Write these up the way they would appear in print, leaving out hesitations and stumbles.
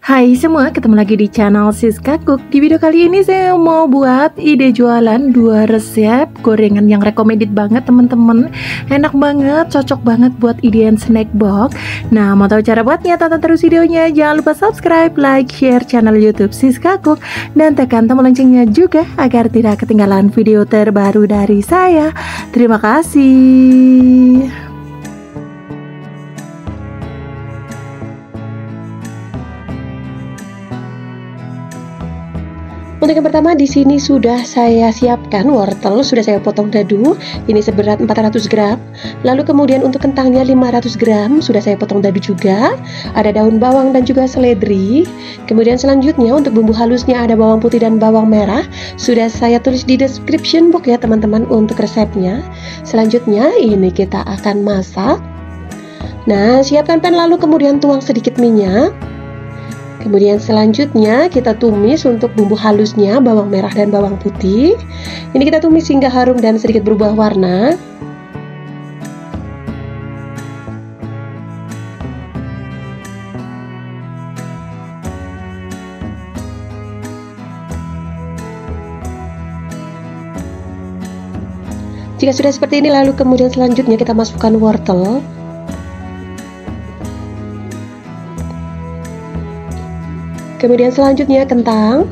Hai semua, ketemu lagi di channel Siska Cook. Di video kali ini saya mau buat ide jualan 2 resep gorengan yang recommended banget teman-teman. Enak banget, cocok banget buat idean snack box. Nah, mau tahu cara buatnya? Tonton terus videonya. Jangan lupa subscribe, like, share channel YouTube Siska Cook, dan tekan tombol loncengnya juga agar tidak ketinggalan video terbaru dari saya. Terima kasih. Untuk yang pertama di sini sudah saya siapkan wortel, sudah saya potong dadu, ini seberat 400 gram. Lalu kemudian untuk kentangnya 500 gram, sudah saya potong dadu juga. Ada daun bawang dan juga seledri. Kemudian selanjutnya untuk bumbu halusnya ada bawang putih dan bawang merah. Sudah saya tulis di description box ya teman-teman untuk resepnya. Selanjutnya ini kita akan masak. Nah, siapkan pan lalu kemudian tuang sedikit minyak. Kemudian selanjutnya kita tumis untuk bumbu halusnya, bawang merah dan bawang putih. Ini kita tumis hingga harum dan sedikit berubah warna. Jika sudah seperti ini, lalu kemudian selanjutnya kita masukkan wortel. Kemudian selanjutnya kentang.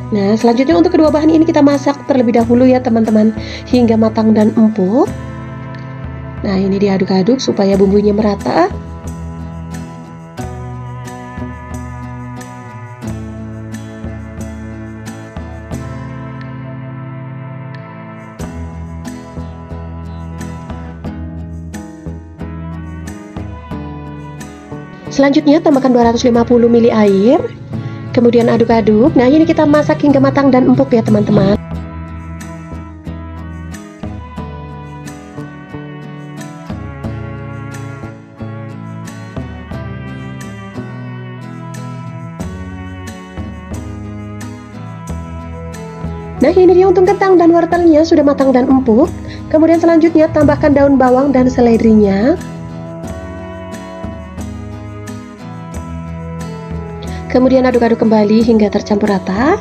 Nah, selanjutnya untuk kedua bahan ini kita masak terlebih dahulu ya teman-teman, hingga matang dan empuk. Nah, ini diaduk-aduk supaya bumbunya merata. Selanjutnya tambahkan 250 ml air. Kemudian aduk-aduk. Nah, ini kita masak hingga matang dan empuk ya teman-teman. Nah, ini dia untuk kentang dan wortelnya sudah matang dan empuk. Kemudian selanjutnya tambahkan daun bawang dan seledrinya. Kemudian aduk-aduk kembali hingga tercampur rata.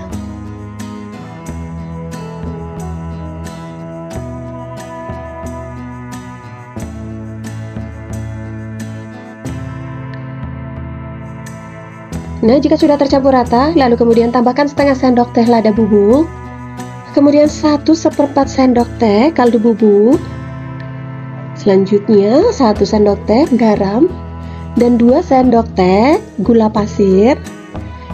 Nah, jika sudah tercampur rata, lalu kemudian tambahkan setengah sendok teh lada bubuk. Kemudian 1/4 sendok teh kaldu bubuk. Selanjutnya 1 sendok teh garam dan 2 sendok teh gula pasir.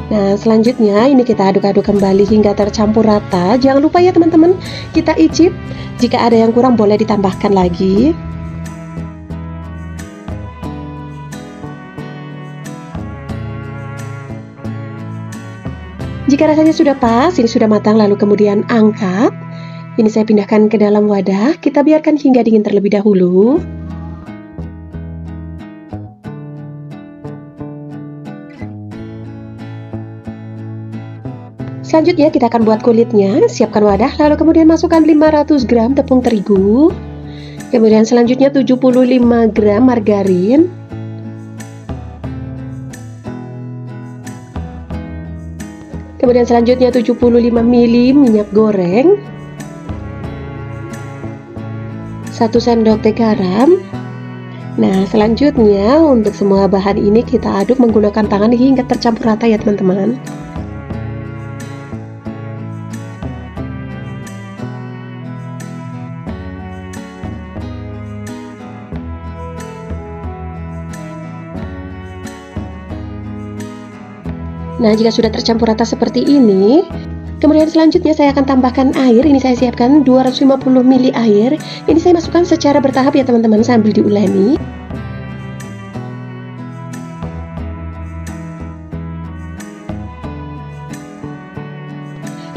Nah, selanjutnya ini kita aduk-aduk kembali hingga tercampur rata. Jangan lupa ya teman-teman, kita icip. Jika ada yang kurang boleh ditambahkan lagi. Jika rasanya sudah pas, ini sudah matang, lalu kemudian angkat. Ini saya pindahkan ke dalam wadah. Kita biarkan hingga dingin terlebih dahulu. Selanjutnya kita akan buat kulitnya. Siapkan wadah, lalu kemudian masukkan 500 gram tepung terigu. Kemudian selanjutnya 75 gram margarin. Kemudian selanjutnya 75 ml minyak goreng. 1 sendok teh garam. Nah, selanjutnya untuk semua bahan ini kita aduk menggunakan tangan hingga tercampur rata ya teman-teman. Nah, jika sudah tercampur rata seperti ini, kemudian selanjutnya saya akan tambahkan air. Ini saya siapkan 250 ml air. Ini saya masukkan secara bertahap ya teman-teman sambil diuleni.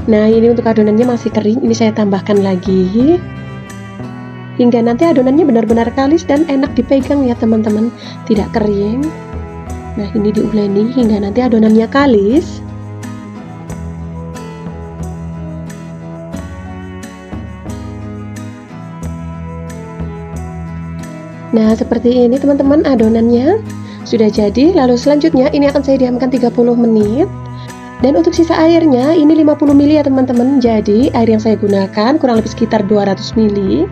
Nah, ini untuk adonannya masih kering. Ini saya tambahkan lagi hingga nanti adonannya benar-benar kalis dan enak dipegang ya teman-teman, tidak kering. Nah, ini diuleni hingga nanti adonannya kalis. Nah, seperti ini teman-teman adonannya sudah jadi. Lalu selanjutnya ini akan saya diamkan 30 menit. Dan untuk sisa airnya ini 50 ml ya teman-teman. Jadi air yang saya gunakan kurang lebih sekitar 200 ml.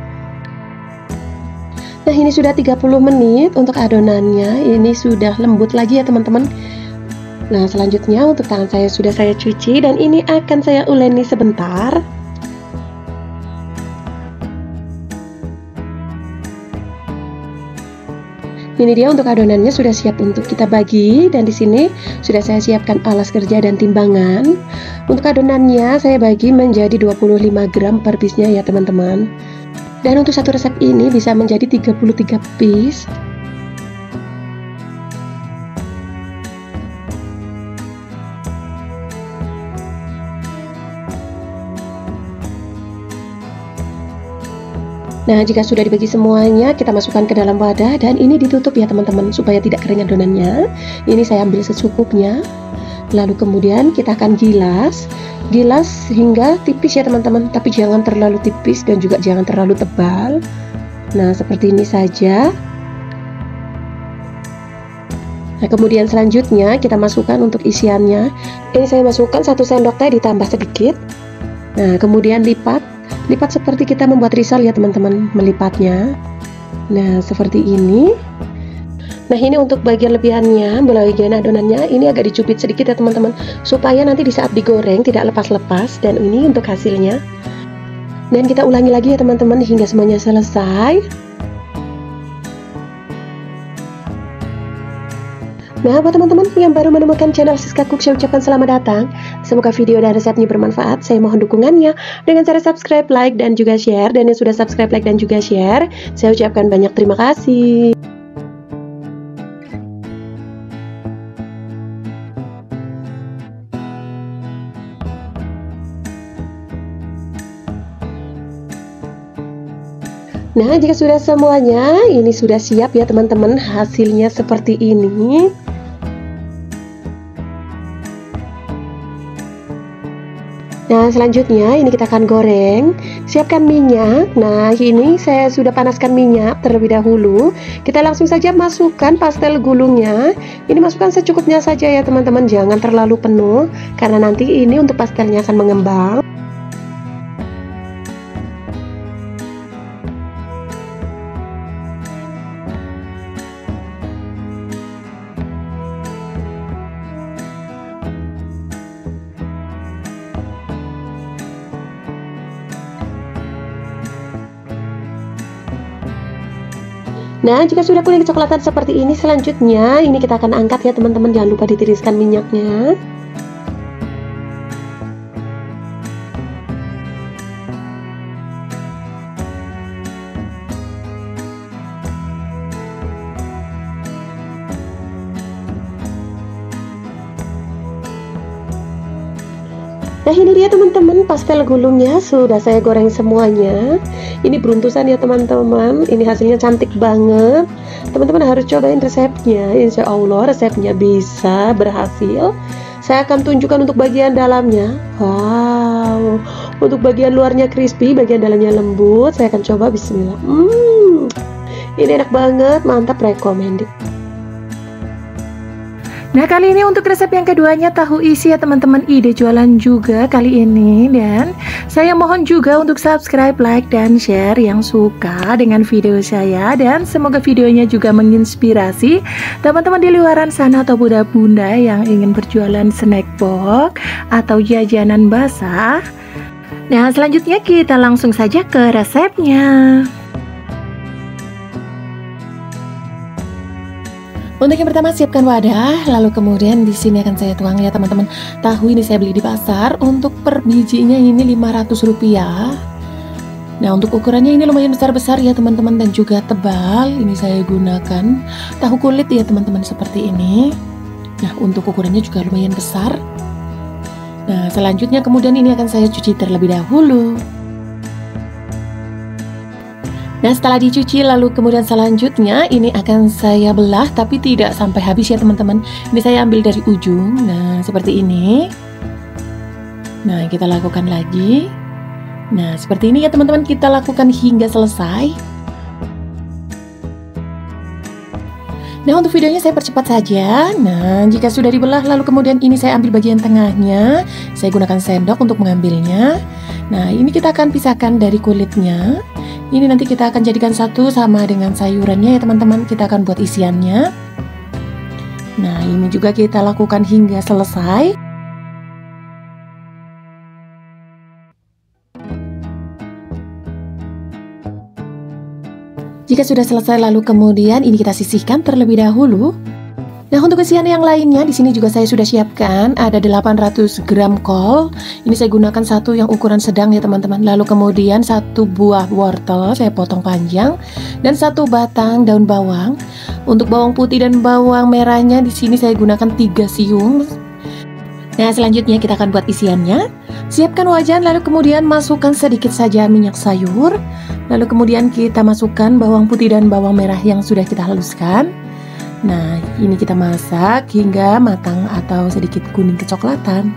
Nah, ini sudah 30 menit untuk adonannya. Ini sudah lembut lagi ya teman-teman. Nah, selanjutnya untuk tangan saya sudah saya cuci dan ini akan saya uleni sebentar. Ini dia untuk adonannya sudah siap untuk kita bagi, dan di sini sudah saya siapkan alas kerja dan timbangan. Untuk adonannya saya bagi menjadi 25 gram per piece-nya ya teman-teman. Dan untuk satu resep ini bisa menjadi 33 piece. Nah, jika sudah dibagi semuanya, kita masukkan ke dalam wadah dan ini ditutup ya teman-teman supaya tidak kering adonannya. Ini saya ambil secukupnya. Lalu kemudian kita akan gilas hingga tipis ya teman-teman, tapi jangan terlalu tipis dan juga jangan terlalu tebal. Nah, seperti ini saja. Nah, kemudian selanjutnya kita masukkan untuk isiannya. Ini saya masukkan 1 sendok teh ditambah sedikit. Nah, kemudian lipat seperti kita membuat risol ya teman-teman, melipatnya. Nah, seperti ini. Nah, ini untuk bagian lebihannya, bagian adonannya ini agak dicubit sedikit ya teman-teman, supaya nanti di saat digoreng tidak lepas-lepas. Dan ini untuk hasilnya. Dan kita ulangi lagi ya teman-teman hingga semuanya selesai. Nah, buat teman-teman yang baru menemukan channel Siska Cook, saya ucapkan selamat datang. Semoga video dan resepnya bermanfaat. Saya mohon dukungannya dengan cara subscribe, like, dan juga share. Dan yang sudah subscribe, like, dan juga share, saya ucapkan banyak terima kasih. Nah, jika sudah semuanya, ini sudah siap ya teman-teman. Hasilnya seperti ini. Nah, selanjutnya ini kita akan goreng. Siapkan minyak. Nah, ini saya sudah panaskan minyak terlebih dahulu. Kita langsung saja masukkan pastel gulungnya. Ini masukkan secukupnya saja ya teman-teman, jangan terlalu penuh karena nanti ini untuk pastelnya akan mengembang. Nah, jika sudah kuning kecoklatan seperti ini, selanjutnya ini kita akan angkat ya teman-teman, jangan lupa ditiriskan minyaknya. Nah, ini dia teman-teman, pastel gulungnya sudah saya goreng semuanya. Ini beruntusan ya teman-teman, ini hasilnya cantik banget. Teman-teman harus cobain resepnya, insya Allah resepnya bisa berhasil. Saya akan tunjukkan untuk bagian dalamnya. Wow, untuk bagian luarnya crispy, bagian dalamnya lembut. Saya akan coba, bismillah. Ini enak banget, mantap, recommended. Nah, kali ini untuk resep yang keduanya tahu isi ya teman-teman, ide jualan juga kali ini. Dan saya mohon juga untuk subscribe, like, dan share yang suka dengan video saya. Dan semoga videonya juga menginspirasi teman-teman di luaran sana atau bunda-bunda yang ingin berjualan snack box atau jajanan basah. Nah, selanjutnya kita langsung saja ke resepnya. Untuk yang pertama, siapkan wadah, lalu kemudian di sini akan saya tuang ya teman-teman. Tahu ini saya beli di pasar, untuk per bijinya ini Rp500. Nah, untuk ukurannya ini lumayan besar-besar ya teman-teman dan juga tebal. Ini saya gunakan tahu kulit ya teman-teman, seperti ini. Nah, untuk ukurannya juga lumayan besar. Nah, selanjutnya kemudian ini akan saya cuci terlebih dahulu. Nah, setelah dicuci lalu kemudian selanjutnya ini akan saya belah, tapi tidak sampai habis ya teman-teman. Ini saya ambil dari ujung. Nah, seperti ini. Nah, kita lakukan lagi. Nah, seperti ini ya teman-teman, kita lakukan hingga selesai. Nah, untuk videonya saya percepat saja. Nah, jika sudah dibelah, lalu kemudian ini saya ambil bagian tengahnya. Saya gunakan sendok untuk mengambilnya. Nah, ini kita akan pisahkan dari kulitnya. Ini nanti kita akan jadikan satu sama dengan sayurannya ya teman-teman. Kita akan buat isiannya. Nah, ini juga kita lakukan hingga selesai. Jika sudah selesai, lalu kemudian ini kita sisihkan terlebih dahulu. Nah, untuk isian yang lainnya di sini juga saya sudah siapkan ada 800 gram kol. Ini saya gunakan satu yang ukuran sedang ya teman-teman. Lalu kemudian satu buah wortel saya potong panjang dan satu batang daun bawang. Untuk bawang putih dan bawang merahnya di sini saya gunakan 3 siung. Nah, selanjutnya kita akan buat isiannya. Siapkan wajan, lalu kemudian masukkan sedikit saja minyak sayur. Lalu kemudian kita masukkan bawang putih dan bawang merah yang sudah kita haluskan. Nah, ini kita masak hingga matang atau sedikit kuning kecoklatan.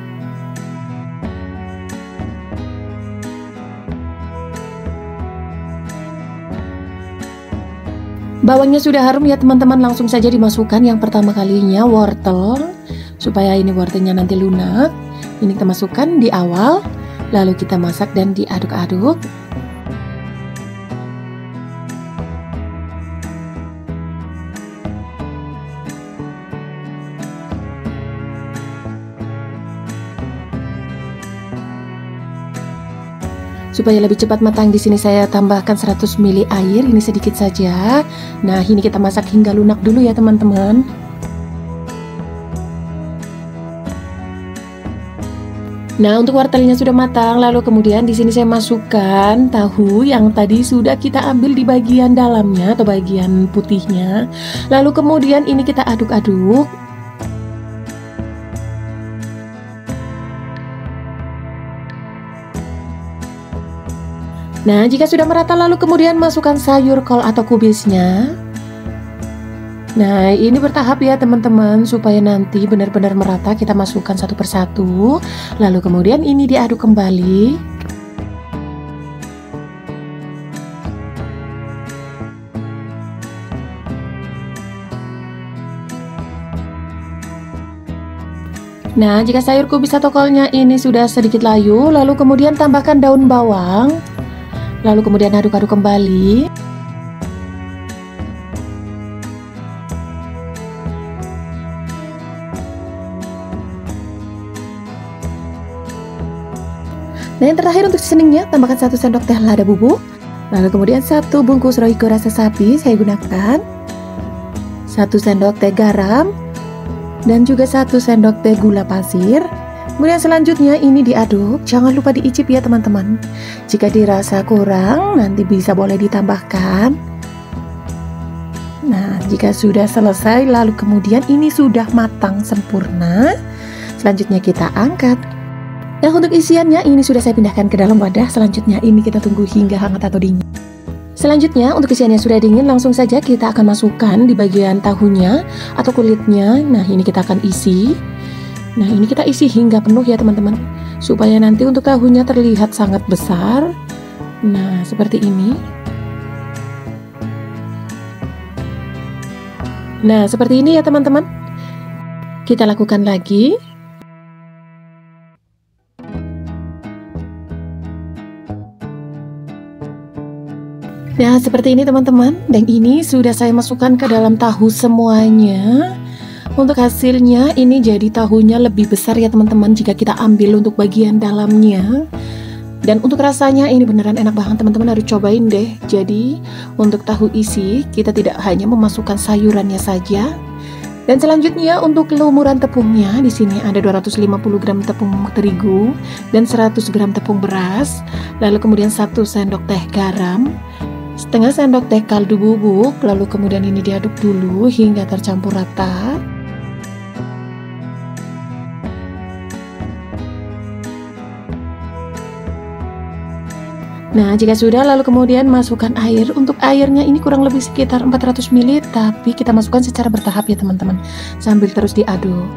Bawangnya sudah harum ya teman-teman, langsung saja dimasukkan yang pertama kalinya wortel. Supaya ini wortelnya nanti lunak. Ini kita masukkan di awal, lalu kita masak dan diaduk-aduk. Supaya lebih cepat matang, di sini saya tambahkan 100 ml air, ini sedikit saja. Nah, ini kita masak hingga lunak dulu ya teman-teman. Nah, untuk wortelnya sudah matang, lalu kemudian di sini saya masukkan tahu yang tadi sudah kita ambil di bagian dalamnya atau bagian putihnya. Lalu kemudian ini kita aduk-aduk. Nah, jika sudah merata lalu kemudian masukkan sayur kol atau kubisnya. Nah, ini bertahap ya teman-teman, supaya nanti benar-benar merata. Kita masukkan satu persatu. Lalu kemudian ini diaduk kembali. Nah, jika sayur kubis atau kolnya ini sudah sedikit layu, lalu kemudian tambahkan daun bawang. Lalu kemudian aduk-aduk kembali. Nah, yang terakhir untuk seasoningnya, tambahkan 1 sendok teh lada bubuk. Lalu kemudian 1 bungkus Royco rasa sapi saya gunakan, 1 sendok teh garam, dan juga 1 sendok teh gula pasir. Kemudian selanjutnya ini diaduk, jangan lupa diicip ya teman-teman. Jika dirasa kurang, nanti bisa boleh ditambahkan. Nah, jika sudah selesai, lalu kemudian ini sudah matang sempurna. Selanjutnya kita angkat. Nah, untuk isiannya ini sudah saya pindahkan ke dalam wadah. Selanjutnya ini kita tunggu hingga hangat atau dingin. Selanjutnya untuk isiannya sudah dingin, langsung saja kita akan masukkan di bagian tahunya atau kulitnya. Nah, ini kita akan isi. Nah, ini kita isi hingga penuh ya teman-teman, supaya nanti untuk tahunya terlihat sangat besar. Nah, seperti ini. Nah, seperti ini ya teman-teman. Kita lakukan lagi. Nah, seperti ini teman-teman. Dan ini sudah saya masukkan ke dalam tahu semuanya. Untuk hasilnya ini jadi tahunya lebih besar ya teman-teman jika kita ambil untuk bagian dalamnya. Dan untuk rasanya ini beneran enak banget teman-teman, harus cobain deh. Jadi untuk tahu isi kita tidak hanya memasukkan sayurannya saja. Dan selanjutnya untuk lumuran tepungnya, di sini ada 250 gram tepung terigu dan 100 gram tepung beras. Lalu kemudian 1 sendok teh garam, setengah sendok teh kaldu bubuk. Lalu kemudian ini diaduk dulu hingga tercampur rata. Nah, jika sudah lalu kemudian masukkan air. Untuk airnya ini kurang lebih sekitar 400 ml, tapi kita masukkan secara bertahap ya teman-teman, sambil terus diaduk.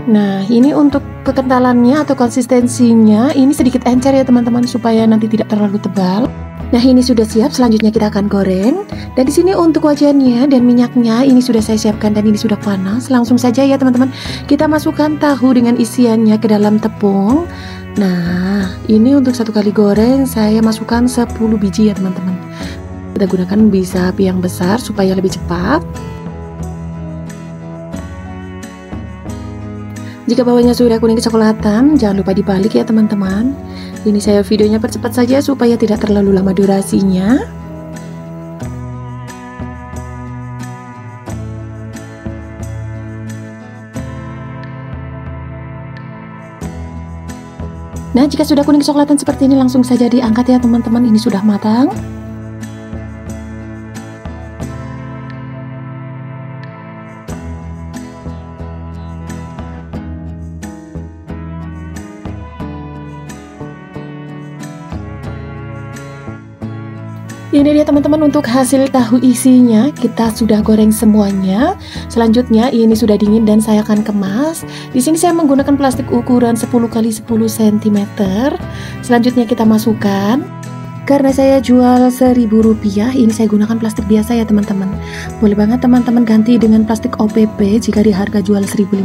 Nah, ini untuk kekentalannya atau konsistensinya ini sedikit encer ya teman-teman, supaya nanti tidak terlalu tebal. Nah, ini sudah siap, selanjutnya kita akan goreng. Dan di sini untuk wajannya dan minyaknya ini sudah saya siapkan dan ini sudah panas. Langsung saja ya teman-teman, kita masukkan tahu dengan isiannya ke dalam tepung. Nah, ini untuk 1 kali goreng saya masukkan 10 biji ya teman-teman. Kita gunakan bisa api yang besar supaya lebih cepat. Jika bawahnya sudah kuning kecoklatan, jangan lupa dibalik ya teman-teman. Ini saya videonya percepat saja supaya tidak terlalu lama durasinya. Nah, jika sudah kuning kecoklatan seperti ini, langsung saja diangkat ya teman-teman. Ini sudah matang. Ini dia teman-teman untuk hasil tahu isinya. Kita sudah goreng semuanya. Selanjutnya ini sudah dingin dan saya akan kemas. Di sini saya menggunakan plastik ukuran 10 x 10 cm. Selanjutnya kita masukkan. Karena saya jual Rp1.000, ini saya gunakan plastik biasa ya teman-teman. Boleh banget teman-teman ganti dengan plastik OPP jika di harga jual 1.500.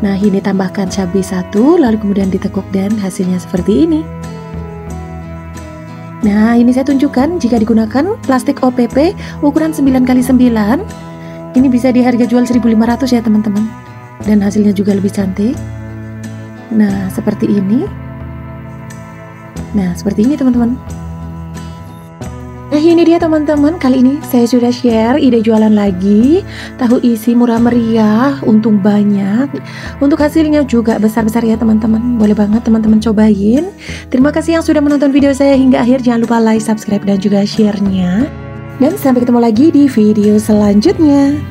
Nah, ini tambahkan cabai 1, lalu kemudian ditekuk dan hasilnya seperti ini. Nah, ini saya tunjukkan jika digunakan plastik OPP ukuran 9 x 9. Ini bisa di harga jual 1.500 ya teman-teman. Dan hasilnya juga lebih cantik. Nah, seperti ini. Nah, seperti ini teman-teman. Nah, ini dia teman-teman, kali ini saya sudah share ide jualan lagi. Tahu isi murah meriah, untung banyak. Untuk hasilnya juga besar-besar ya teman-teman. Boleh banget teman-teman cobain. Terima kasih yang sudah menonton video saya hingga akhir. Jangan lupa like, subscribe, dan juga share-nya. Dan sampai ketemu lagi di video selanjutnya.